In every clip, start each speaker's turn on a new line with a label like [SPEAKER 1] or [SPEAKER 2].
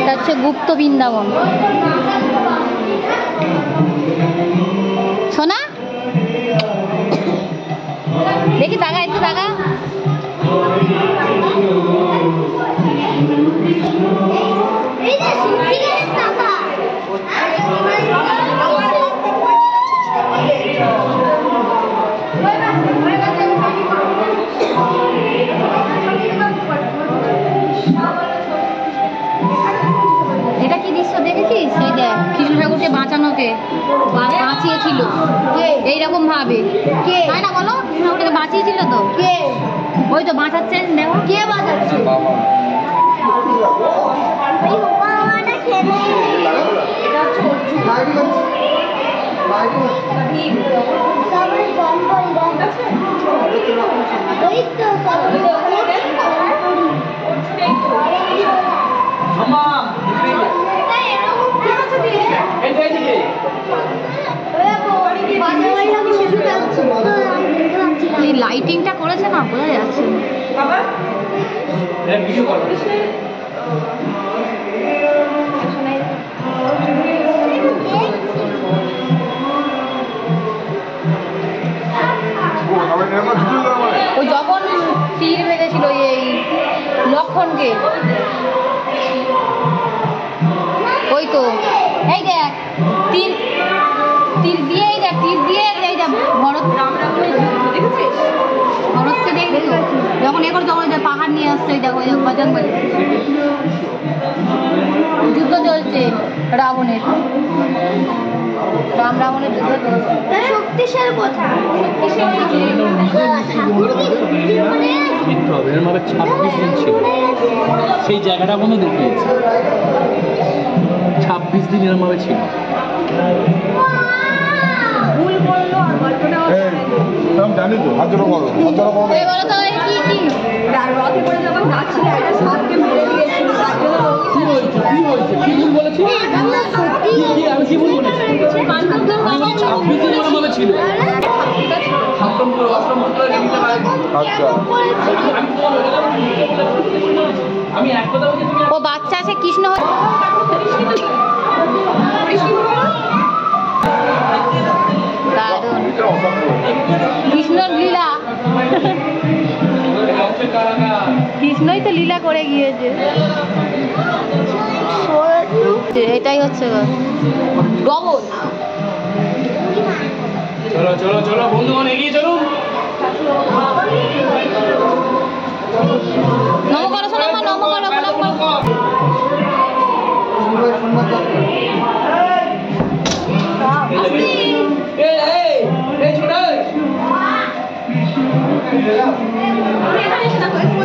[SPEAKER 1] এটা হচ্ছে গুপ্ত বৃন্দাবন। সোনা দেখি টাকা একটু টাকা। এটা কি দৃশ্য দেখেছিস? সেই দেখ কৃষ্ণ ঠাকুরকে বাঁচানোকে বাঁচিয়েছিল এইরকম ভাবে, তাই না বলো? কৃষ্ণ ঠাকুরকে বাঁচিয়েছিল তো কে? ওই তো বাঁচাচ্ছে, দেখো কে বাঁচাচ্ছে। লাইটিংটা করেছে না, বোঝা যাচ্ছে। ওই যখন তীর বেঁধেছিল এই লক্ষণকে, ওই তো এই দেখ তীর তীর দিয়ে, এই দেখ তীর দিয়ে এই দেখ ভরত ভরতকে দেখেছি যখন এখন যখন পাহাড় নিয়ে আসছে, দেখো বজরং বলি যুদ্ধ চলছে রাবণের, রাম রাবণের যুদ্ধ চলছে। শক্তিশালী কথা,
[SPEAKER 2] মানে 26 দিন ছিল সেই জায়গাটা কোনো দেখিয়েছে, 26 দিন এরম ভাবে ছিল।
[SPEAKER 3] ভুল বললো আর গল্পটা
[SPEAKER 4] জানি তো হাজারো বড় হাজারো বড়
[SPEAKER 1] এই বলো তো কি কি
[SPEAKER 3] রথে করে যখন যাচ্ছিল একটা সাপকে মেরে দিয়েছিল, তার জন্য
[SPEAKER 2] কি হয়েছে কি ভুল বলেছি? আমি কি ভুল বলেছি? 26 দিন এরম ভাবে ছিল।
[SPEAKER 4] আচ্ছা
[SPEAKER 2] আমি এক কথা বলছি,
[SPEAKER 1] ও বাচ্চা আছে কৃষ্ণ দারুণ কৃষ্ণর লীলা, কৃষ্ণই তো লীলা করে গিয়েছে। এটাই হচ্ছে ডবল।
[SPEAKER 2] চলো চলো চলো বন্ধুগণ এগিয়ে চলুন।
[SPEAKER 1] নম করো শোনো, নম করো প্রণাম করো।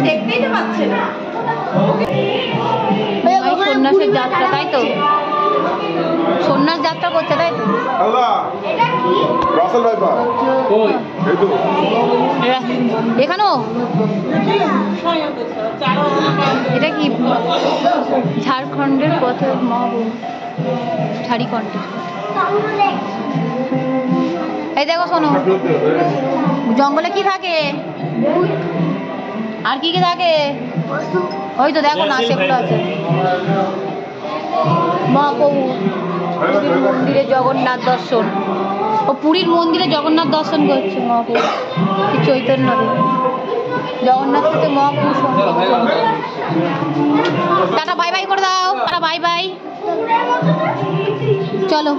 [SPEAKER 3] দেখতেই তো পাচ্ছে না।
[SPEAKER 1] সন্ন্যাসের যাত্রা, তাই তো? সন্ন্যাস যাত্রা করছে, তাই তো?
[SPEAKER 4] রাসেল ভাইপা
[SPEAKER 2] ওই
[SPEAKER 1] এখানেও এটা কি ঝাড়খণ্ডের পথে মহাবুম ঝাড়িখণ্ডের। এই দেখো শোনো, জঙ্গলে কি থাকে আর কি কি থাকে? ওই তো দেখো না, সেগুলো আছে। মহাপ্রভু পুরীর মন্দিরে জগন্নাথ দর্শন, ও পুরীর মন্দিরে জগন্নাথ দর্শন করছে মহাপ্রভু চৈতন্য দেব। জগন্নাথ থেকে মহাপ্রভু। টাটা বাই বাই করে দাও, টাটা বাই বাই, চলো।